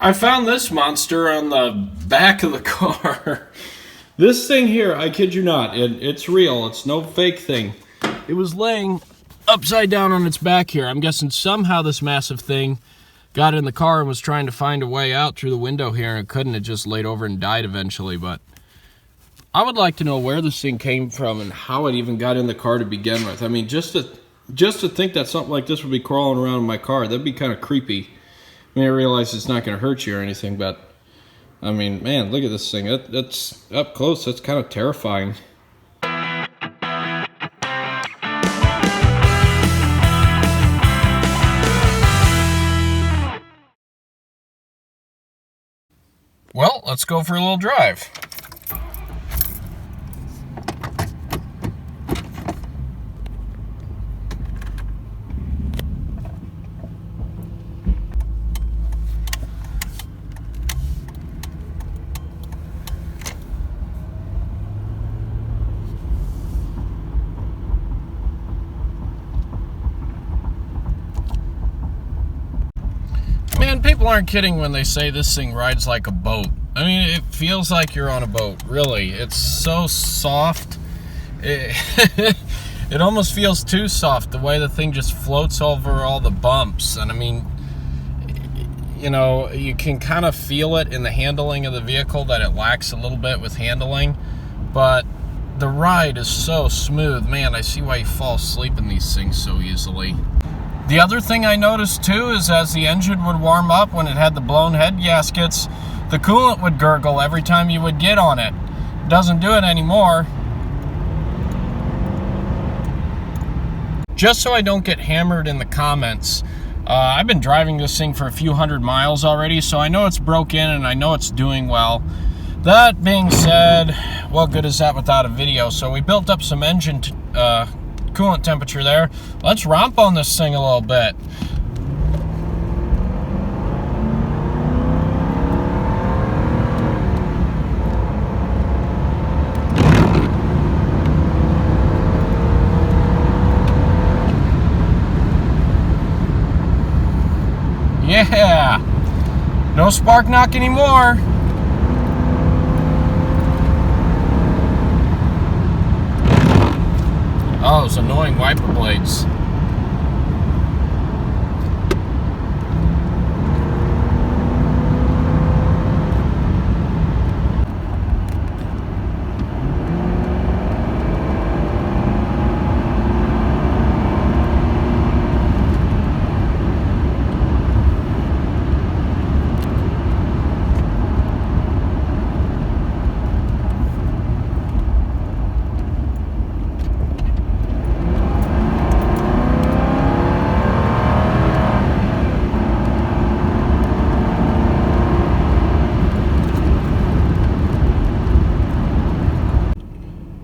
I found this monster on the back of the car. This thing here, I kid you not, it's real. It's no fake thing. It was laying upside down on its back here. I'm guessing somehow this massive thing got in the car and was trying to find a way out through the window here and couldn't. It just laid over and died eventually. But I would like to know where this thing came from and how it even got in the car to begin with. I mean, just to think that something like this would be crawling around in my car, that'd be kind of creepy. I mean, I realize it's not going to hurt you or anything, but I mean, man, look at this thing. That's up close. That's kind of terrifying. Well, let's go for a little drive. Man, people aren't kidding when they say this thing rides like a boat. I mean, it feels like you're on a boat, really. It's so soft. It almost feels too soft, the way the thing just floats over all the bumps. And I mean, you know, you can kind of feel it in the handling of the vehicle that it lacks a little bit with handling. But the ride is so smooth. Man, I see why you fall asleep in these things so easily. The other thing I noticed too is as the engine would warm up when it had the blown head gaskets, the coolant would gurgle every time you would get on it. It doesn't do it anymore. Just so I don't get hammered in the comments, I've been driving this thing for a few hundred miles already, so I know it's broken and I know it's doing well. That being said, what good is that without a video? So we built up some engine coolant temperature there. Let's romp on this thing a little bit. Yeah, no spark knock anymore. Oh, those annoying wiper blades.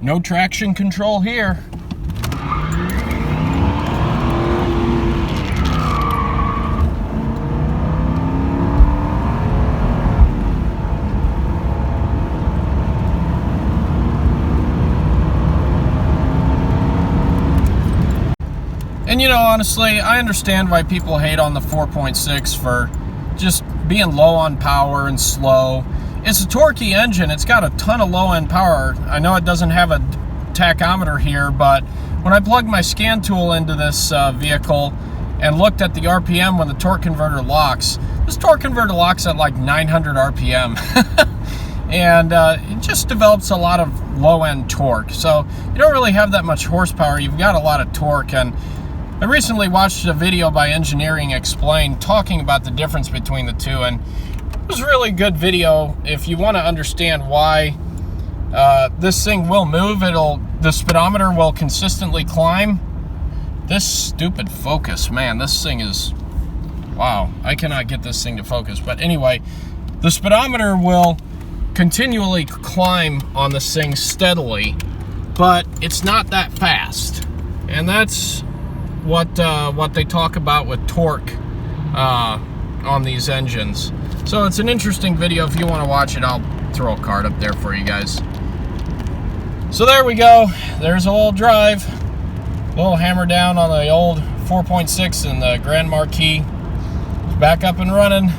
No traction control here. And you know, honestly, I understand why people hate on the 4.6 for just being low on power and slow. It's a torquey engine. It's got a ton of low-end power. I know it doesn't have a tachometer here, but when I plugged my scan tool into this vehicle and looked at the RPM when the torque converter locks, this torque converter locks at like 900 RPM. And it just develops a lot of low-end torque. So you don't really have that much horsepower. You've got a lot of torque. And I recently watched a video by Engineering Explained talking about the difference between the two, and it was a really good video. If you want to understand why this thing will move, the speedometer will consistently climb. This stupid focus, man, this thing is, wow, I cannot get this thing to focus. But anyway, the speedometer will continually climb on this thing steadily, but it's not that fast. And that's what they talk about with torque on these engines. So it's an interesting video. If you want to watch it, I'll throw a card up there for you guys. So there we go. There's a little drive. A little hammer down on the old 4.6 in the Grand Marquis. It's back up and running.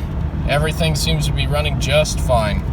Everything seems to be running just fine.